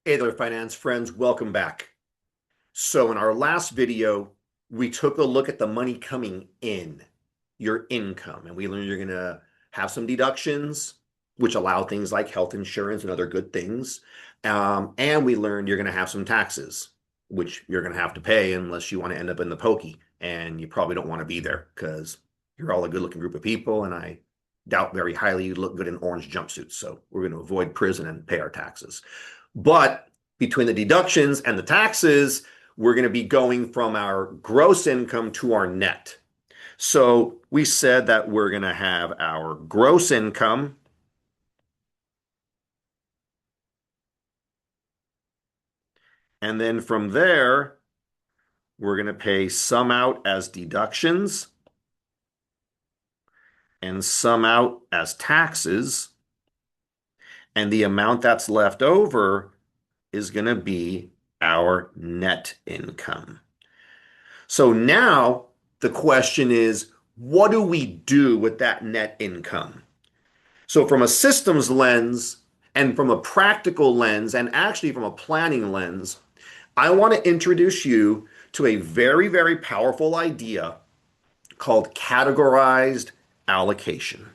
Hey there, finance friends. Welcome back. So in our last video, we took a look at the money coming in, your income, and we learned you're going to have some deductions, which allow things like health insurance and other good things. And we learned you're going to have some taxes, which you're going to have to pay unless you want to end up in the pokey. And you probably don't want to be there because you're all a good-looking group of people, and I doubt very highly you look good in orange jumpsuits. So we're going to avoid prison and pay our taxes. But between the deductions and the taxes, we're going to be going from our gross income to our net. So we said that we're going to have our gross income, and then from there, we're going to pay some out as deductions and some out as taxes. And the amount that's left over is going to be our net income. So now the question is, what do we do with that net income? So, from a systems lens and from a practical lens, and actually from a planning lens, I want to introduce you to a very, very powerful idea called categorized allocation.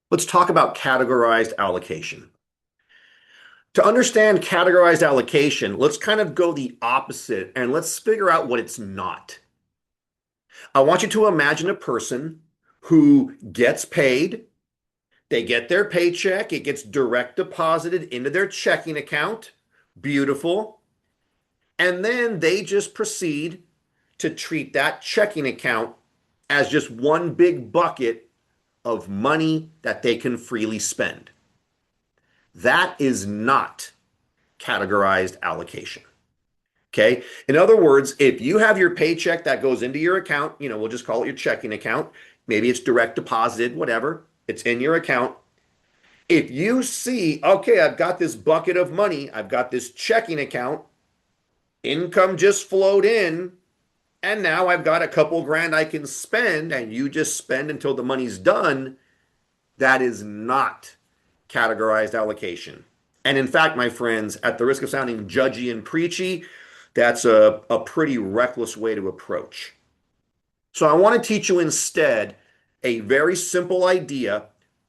Let's talk about categorized allocation. To understand categorized allocation, let's kind of go the opposite and let's figure out what it's not. I want you to imagine a person who gets paid. They get their paycheck, it gets direct deposited into their checking account. Beautiful. And then they just proceed to treat that checking account as just one big bucket of money that they can freely spend. That is not categorized allocation. Okay. In other words, if you have your paycheck that goes into your account, we'll just call it your checking account. Maybe it's direct deposited, whatever. It's in your account. If you see, okay, I've got this bucket of money, I've got this checking account, income just flowed in, and now I've got a couple grand I can spend, and you just spend until the money's done, that is not categorized allocation. And in fact, my friends, at the risk of sounding judgy and preachy, that's a pretty reckless way to approach. So I want to teach you instead a very simple idea,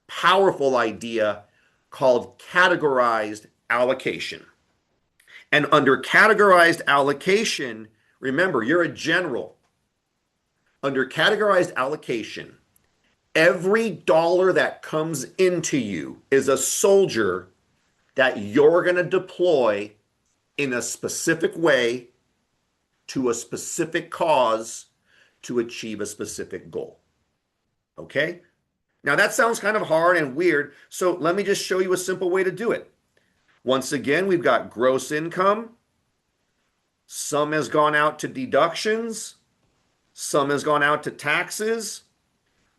powerful idea called categorized allocation. And under categorized allocation, remember, you're a general. Under categorized allocation, every dollar that comes into you is a soldier that you're going to deploy in a specific way to a specific cause to achieve a specific goal. Okay? Now that sounds kind of hard and weird, so let me just show you a simple way to do it. Once again, we've got gross income. Some has gone out to deductions. Some has gone out to taxes.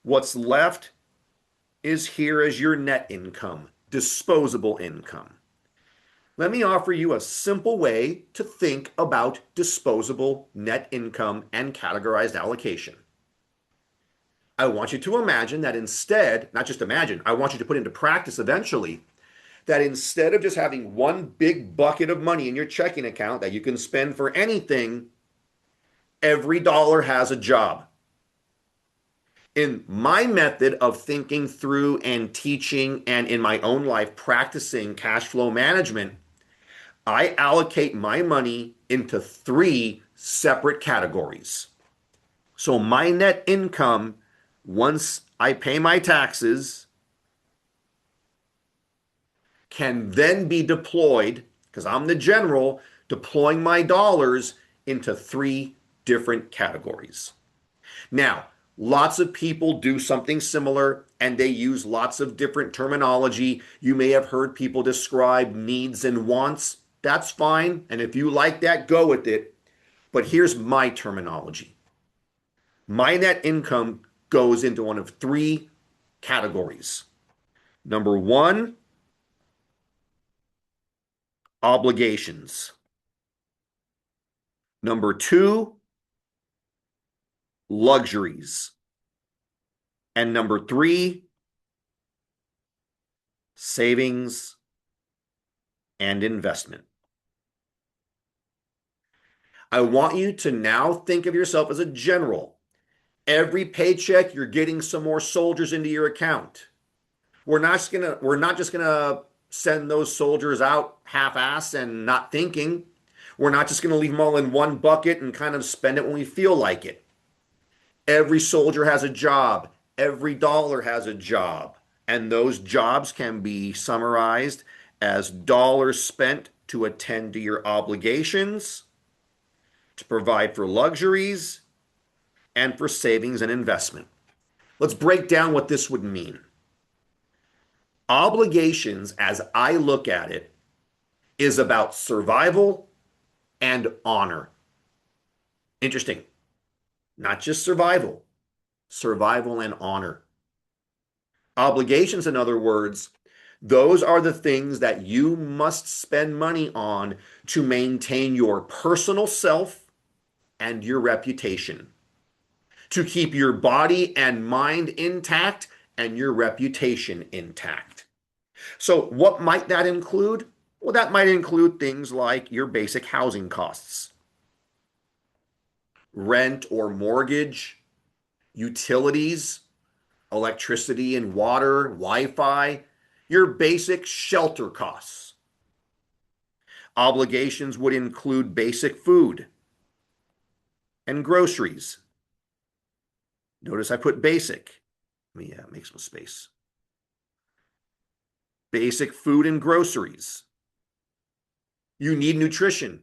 What's left is here as your net income, disposable income. Let me offer you a simple way to think about disposable net income and categorized allocation. I want you to imagine that instead, not just imagine, I want you to put into practice eventually that instead of just having one big bucket of money in your checking account that you can spend for anything, every dollar has a job. In my method of thinking through and teaching, and in my own life practicing cash flow management, I allocate my money into three separate categories. So my net income, once I pay my taxes, can then be deployed, because I'm the general, deploying my dollars into three different categories. Now, lots of people do something similar and they use lots of different terminology. You may have heard people describe needs and wants. That's fine. And if you like that, go with it. But here's my terminology. My net income goes into one of three categories. Number one, obligations. Number two, luxuries. And number three, savings and investment. I want you to now think of yourself as a general. Every paycheck, you're getting some more soldiers into your account. We're not just gonna send those soldiers out half-ass and not thinking. We're not just gonna leave them all in one bucket and kind of spend it when we feel like it. Every soldier has a job. Every dollar has a job. And those jobs can be summarized as dollars spent to attend to your obligations, to provide for luxuries, and for savings and investment. Let's break down what this would mean. Obligations, as I look at it, is about survival and honor. Interesting. Not just survival, survival and honor. Obligations, in other words, those are the things that you must spend money on to maintain your personal self and your reputation, to keep your body and mind intact and your reputation intact. So, what might that include? Well, that might include things like your basic housing costs, rent or mortgage, utilities, electricity and water, Wi-Fi, your basic shelter costs. Obligations would include basic food and groceries. Notice I put basic. Let me make some space. Basic food and groceries. You need nutrition.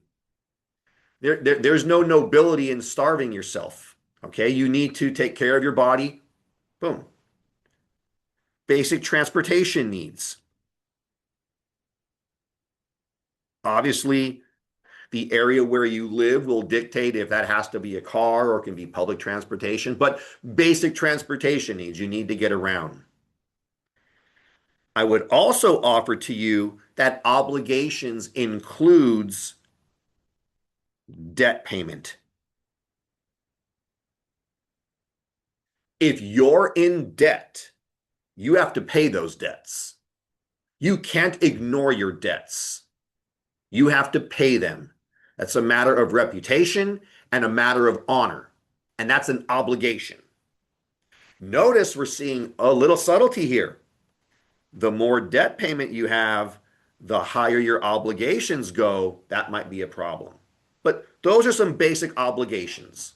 There's no nobility in starving yourself. Okay, you need to take care of your body. Boom. Basic transportation needs. Obviously, the area where you live will dictate if that has to be a car or can be public transportation, but basic transportation needs, you need to get around. I would also offer to you that obligations includes debt payment. If you're in debt, you have to pay those debts. You can't ignore your debts. You have to pay them. That's a matter of reputation and a matter of honor. And that's an obligation. Notice we're seeing a little subtlety here. The more debt payment you have, the higher your obligations go. That might be a problem. But those are some basic obligations.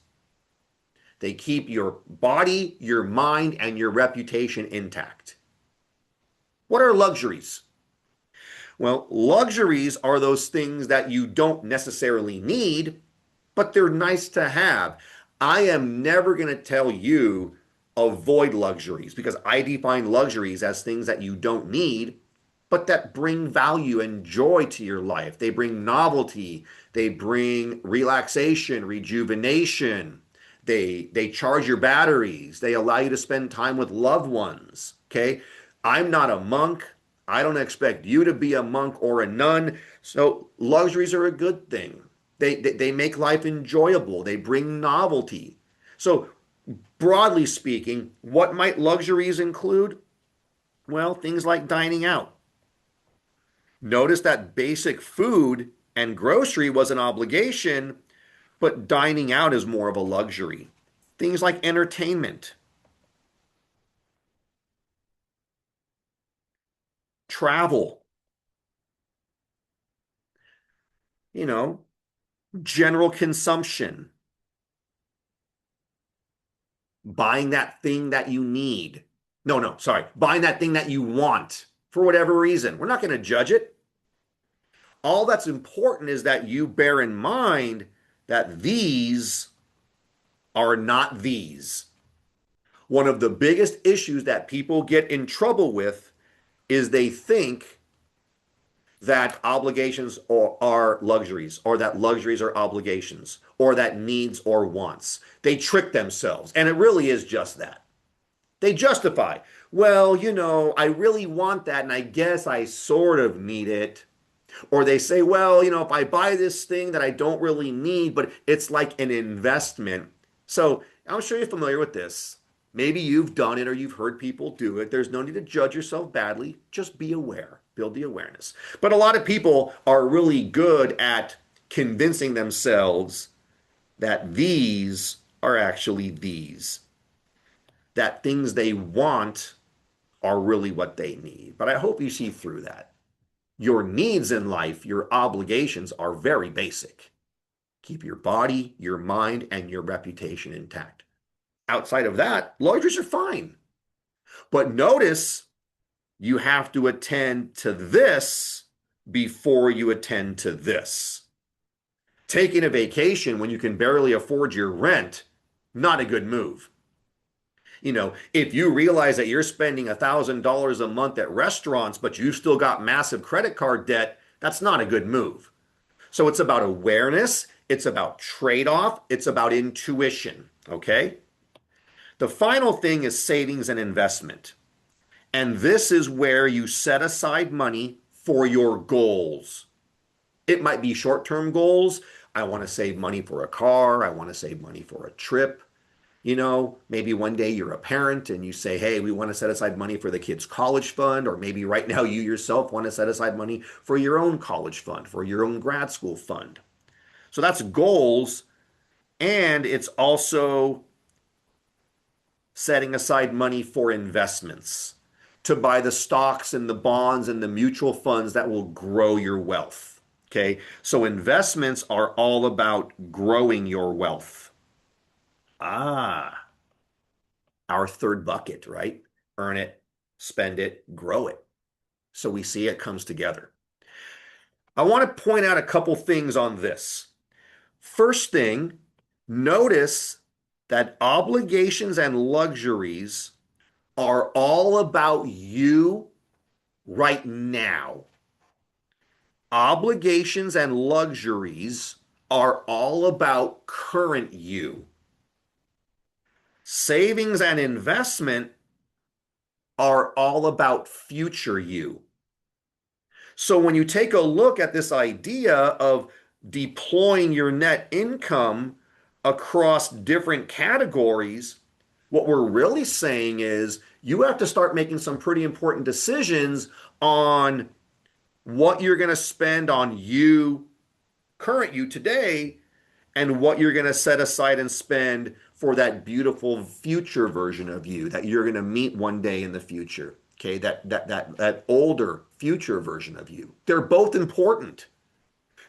They keep your body, your mind, and your reputation intact. What are luxuries? Well, luxuries are those things that you don't necessarily need, but they're nice to have. I am never going to tell you avoid luxuries because I define luxuries as things that you don't need, but that bring value and joy to your life. They bring novelty, they bring relaxation, rejuvenation. They charge your batteries. They allow you to spend time with loved ones. Okay. I'm not a monk. I don't expect you to be a monk or a nun. So luxuries are a good thing. They make life enjoyable. They bring novelty. So broadly speaking, what might luxuries include? Well, things like dining out. Notice that basic food and grocery was an obligation, but dining out is more of a luxury. Things like entertainment, travel, you know, general consumption, buying that thing that you need. No, no, sorry, buying that thing that you want for whatever reason. We're not going to judge it. All that's important is that you bear in mind that these are not these. One of the biggest issues that people get in trouble with is they think that obligations are luxuries, or that luxuries are obligations, or that needs or wants. They trick themselves, and it really is just that. They justify, well, I really want that, and I guess I sort of need it. Or they say, well, if I buy this thing that I don't really need, but it's like an investment. So I'm sure you're familiar with this. Maybe you've done it or you've heard people do it. There's no need to judge yourself badly. Just be aware, build the awareness. But a lot of people are really good at convincing themselves that these are actually these, that things they want are really what they need. But I hope you see through that. Your needs in life, your obligations are very basic. Keep your body, your mind, and your reputation intact. Outside of that, luxuries are fine. But notice you have to attend to this before you attend to this. Taking a vacation when you can barely afford your rent, not a good move. If you realize that you're spending $1,000 a month at restaurants, but you still got massive credit card debt, that's not a good move. So it's about awareness, it's about trade-off, it's about intuition, okay? The final thing is savings and investment. And this is where you set aside money for your goals. It might be short-term goals. I want to save money for a car. I want to save money for a trip. Maybe one day you're a parent and you say, hey, we want to set aside money for the kids' college fund. Or maybe right now you yourself want to set aside money for your own college fund, for your own grad school fund. So that's goals. And it's also setting aside money for investments to buy the stocks and the bonds and the mutual funds that will grow your wealth. Okay. So investments are all about growing your wealth. Ah, our third bucket, right? Earn it, spend it, grow it. So we see it comes together. I want to point out a couple things on this. First thing, notice that obligations and luxuries are all about you right now. Obligations and luxuries are all about current you. Savings and investment are all about future you. So when you take a look at this idea of deploying your net income across different categories, what we're really saying is you have to start making some pretty important decisions on what you're going to spend on you, current you today, and what you're going to set aside and spend for that beautiful future version of you that you're going to meet one day in the future. Okay, that older future version of you. They're both important.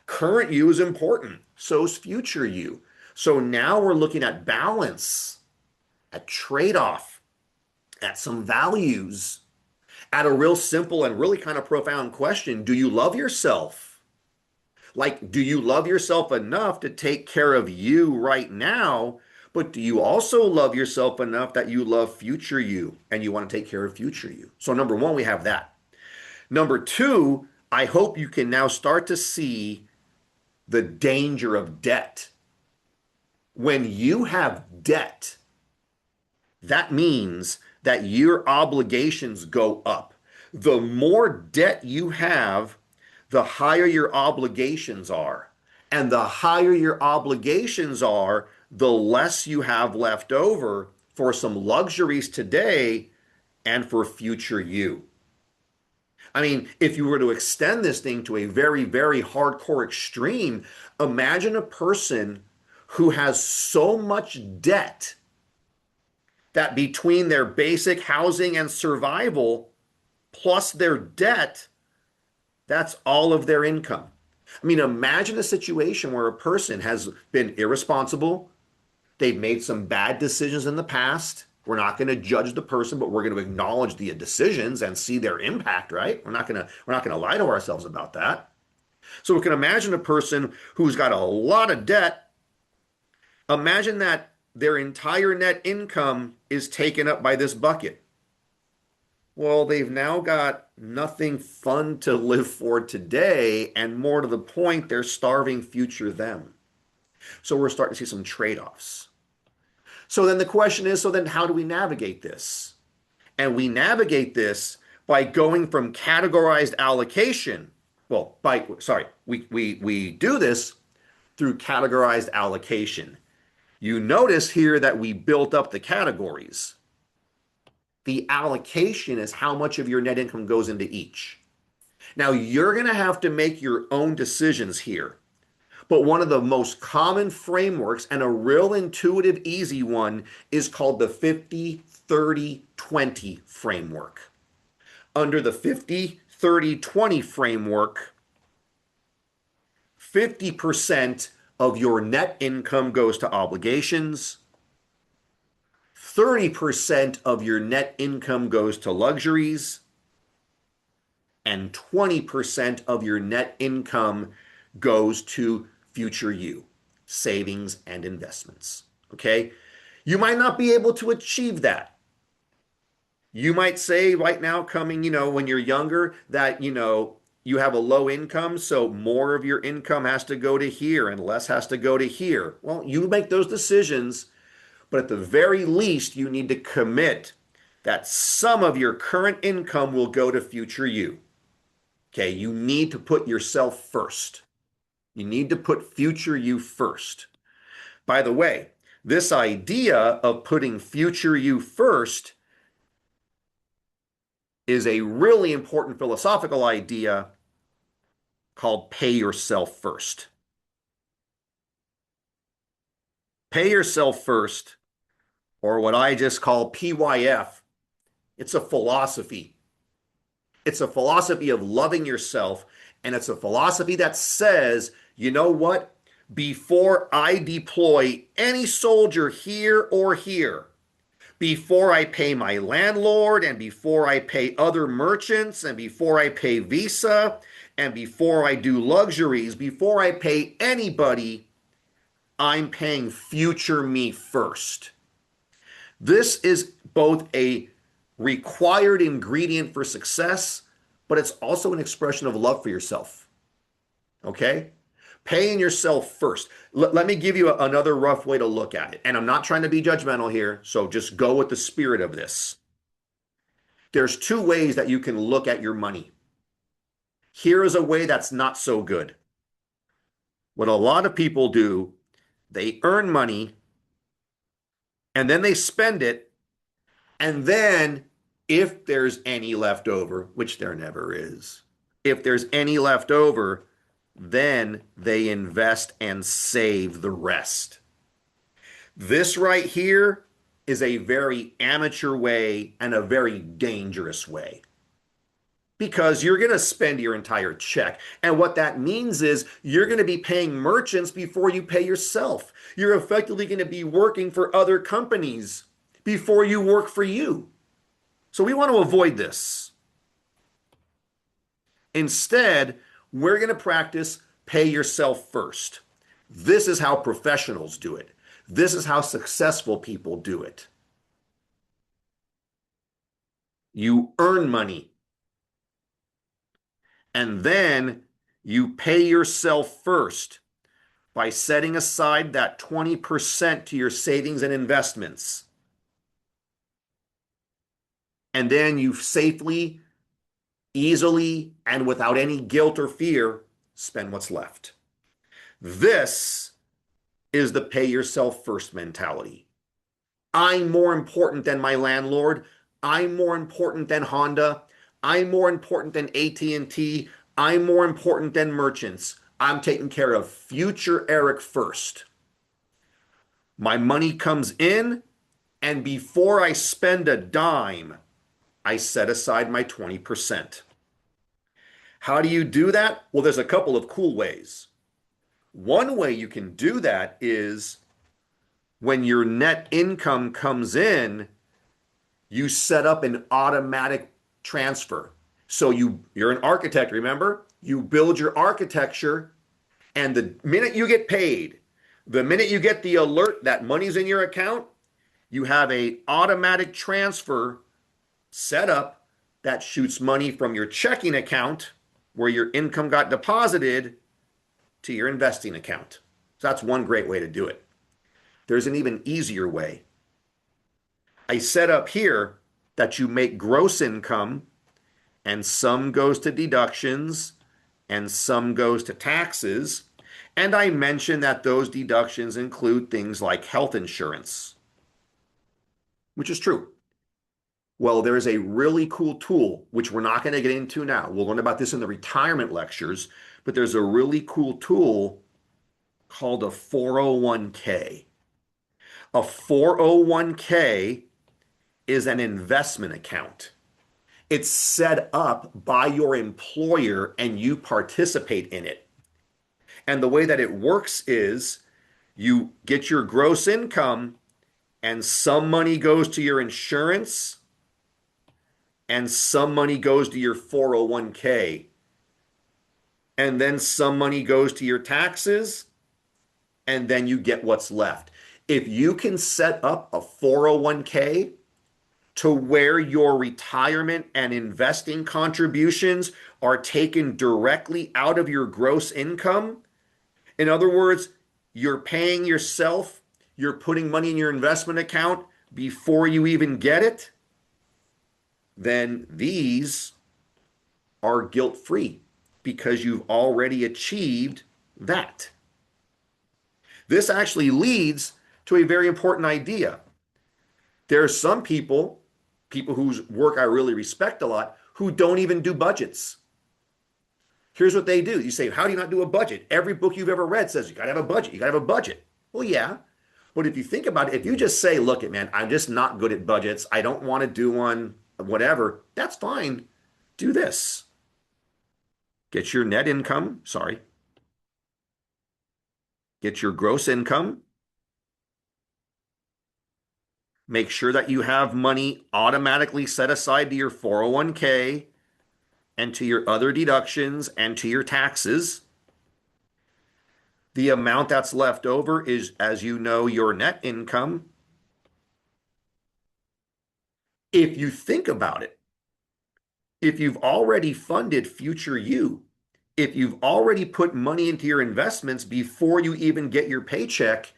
Current you is important, so is future you. So now we're looking at balance, at trade-off, at some values, at a real simple and really kind of profound question. Do you love yourself? Like, do you love yourself enough to take care of you right now? But do you also love yourself enough that you love future you and you want to take care of future you? So number one, we have that. Number two, I hope you can now start to see the danger of debt. When you have debt, that means that your obligations go up. The more debt you have, the higher your obligations are. And the higher your obligations are, the less you have left over for some luxuries today and for future you. I mean, if you were to extend this thing to a very, very hardcore extreme, imagine a person who has so much debt that between their basic housing and survival plus their debt, that's all of their income. I mean, imagine a situation where a person has been irresponsible. They've made some bad decisions in the past. We're not going to judge the person, but we're going to acknowledge the decisions and see their impact, right? We're not going to lie to ourselves about that. So we can imagine a person who's got a lot of debt. Imagine that their entire net income is taken up by this bucket. Well, they've now got nothing fun to live for today, and more to the point, they're starving future them. So we're starting to see some trade-offs. So then the question is, so then how do we navigate this? And we navigate this by going from categorized allocation. Well, we do this through categorized allocation. You notice here that we built up the categories. The allocation is how much of your net income goes into each. Now, you're going to have to make your own decisions here. But one of the most common frameworks and a real intuitive, easy one is called the 50-30-20 framework. Under the 50-30-20 framework, 50% of your net income goes to obligations, 30% of your net income goes to luxuries, and 20% of your net income goes to future you, savings and investments. Okay? You might not be able to achieve that. You might say right now, coming, when you're younger, that, you have a low income, so more of your income has to go to here and less has to go to here. Well, you make those decisions, but at the very least, you need to commit that some of your current income will go to future you. Okay, you need to put yourself first. You need to put future you first. By the way, this idea of putting future you first is a really important philosophical idea called pay yourself first. Pay yourself first, or what I just call PYF, it's a philosophy. It's a philosophy of loving yourself, and it's a philosophy that says, you know what? Before I deploy any soldier here or here, before I pay my landlord, and before I pay other merchants, and before I pay Visa, and before I do luxuries, before I pay anybody, I'm paying future me first. This is both a required ingredient for success, but it's also an expression of love for yourself. Okay? Paying yourself first. Let me give you another rough way to look at it. And I'm not trying to be judgmental here, so just go with the spirit of this. There's two ways that you can look at your money. Here is a way that's not so good. What a lot of people do, they earn money and then they spend it, and then if there's any left over, which there never is, if there's any left over, then they invest and save the rest. This right here is a very amateur way and a very dangerous way, because you're going to spend your entire check. And what that means is you're going to be paying merchants before you pay yourself. You're effectively going to be working for other companies before you work for you. So we want to avoid this. Instead, we're going to practice pay yourself first. This is how professionals do it. This is how successful people do it. You earn money, and then you pay yourself first by setting aside that 20% to your savings and investments. And then you safely, easily, and without any guilt or fear, spend what's left. This is the pay yourself first mentality. I'm more important than my landlord. I'm more important than Honda. I'm more important than AT&T. I'm more important than merchants. I'm taking care of future Eric first. My money comes in, and before I spend a dime, I set aside my 20%. How do you do that? Well, there's a couple of cool ways. One way you can do that is when your net income comes in, you set up an automatic transfer. So you're an architect, remember? You build your architecture, and the minute you get paid, the minute you get the alert that money's in your account, you have an automatic transfer set up that shoots money from your checking account where your income got deposited to your investing account. So that's one great way to do it. There's an even easier way. I set up here that you make gross income, and some goes to deductions and some goes to taxes. And I mentioned that those deductions include things like health insurance, which is true. Well, there is a really cool tool, which we're not going to get into now. We'll learn about this in the retirement lectures, but there's a really cool tool called a 401k. A 401k is an investment account. It's set up by your employer and you participate in it. And the way that it works is you get your gross income and some money goes to your insurance and some money goes to your 401k. And then some money goes to your taxes and then you get what's left. If you can set up a 401k to where your retirement and investing contributions are taken directly out of your gross income, in other words, you're paying yourself, you're putting money in your investment account before you even get it, then these are guilt-free because you've already achieved that. This actually leads to a very important idea. There are some people whose work I really respect a lot, who don't even do budgets. Here's what they do. You say, how do you not do a budget? Every book you've ever read says you got to have a budget. You got to have a budget. Well, yeah. But if you think about it, if you just say, look, man, I'm just not good at budgets. I don't want to do one, whatever. That's fine. Do this. Get your net income. Sorry. Get your gross income. Make sure that you have money automatically set aside to your 401k and to your other deductions and to your taxes. The amount that's left over is, as you know, your net income. If you think about it, if you've already funded future you, if you've already put money into your investments before you even get your paycheck,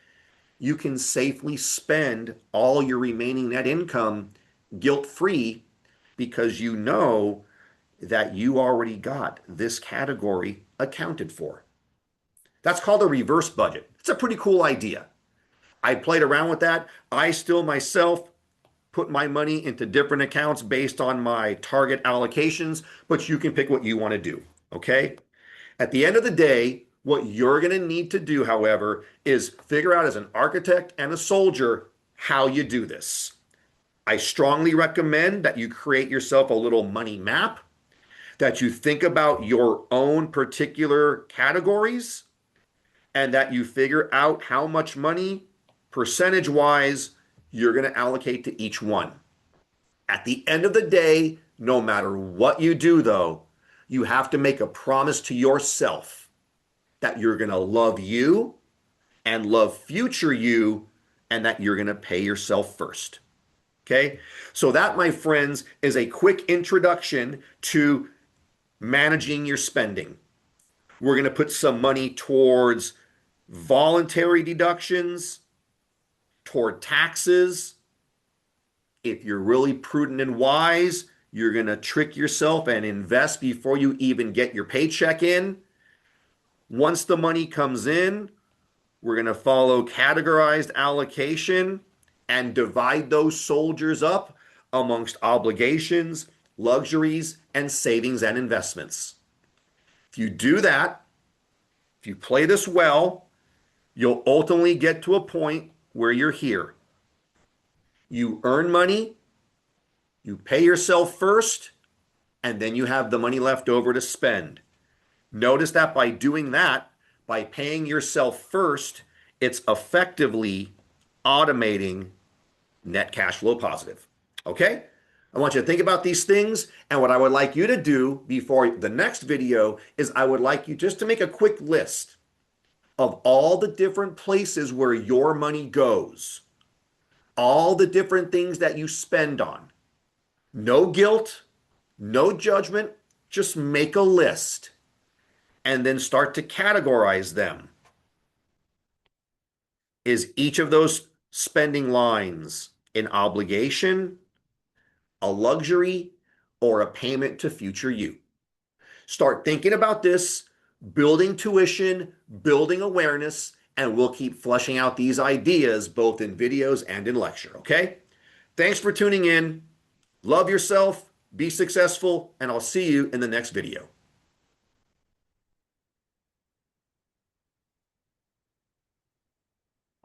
you can safely spend all your remaining net income guilt-free because you know that you already got this category accounted for. That's called a reverse budget. It's a pretty cool idea. I played around with that. I still myself put my money into different accounts based on my target allocations, but you can pick what you want to do, okay? At the end of the day, what you're going to need to do, however, is figure out as an architect and a soldier how you do this. I strongly recommend that you create yourself a little money map, that you think about your own particular categories, and that you figure out how much money, percentage-wise, you're going to allocate to each one. At the end of the day, no matter what you do, though, you have to make a promise to yourself that you're going to love you and love future you, and that you're going to pay yourself first. Okay? So that, my friends, is a quick introduction to managing your spending. We're going to put some money towards voluntary deductions, toward taxes. If you're really prudent and wise, you're going to trick yourself and invest before you even get your paycheck in. Once the money comes in, we're going to follow categorized allocation and divide those soldiers up amongst obligations, luxuries, and savings and investments. If you do that, if you play this well, you'll ultimately get to a point where you're here. You earn money, you pay yourself first, and then you have the money left over to spend. Notice that by doing that, by paying yourself first, it's effectively automating net cash flow positive. Okay? I want you to think about these things, and what I would like you to do before the next video is I would like you just to make a quick list of all the different places where your money goes, all the different things that you spend on. No guilt, no judgment, just make a list and then start to categorize them. Is each of those spending lines an obligation, a luxury, or a payment to future you? Start thinking about this, building tuition, building awareness, and we'll keep fleshing out these ideas both in videos and in lecture, okay? Thanks for tuning in. Love yourself, be successful, and I'll see you in the next video.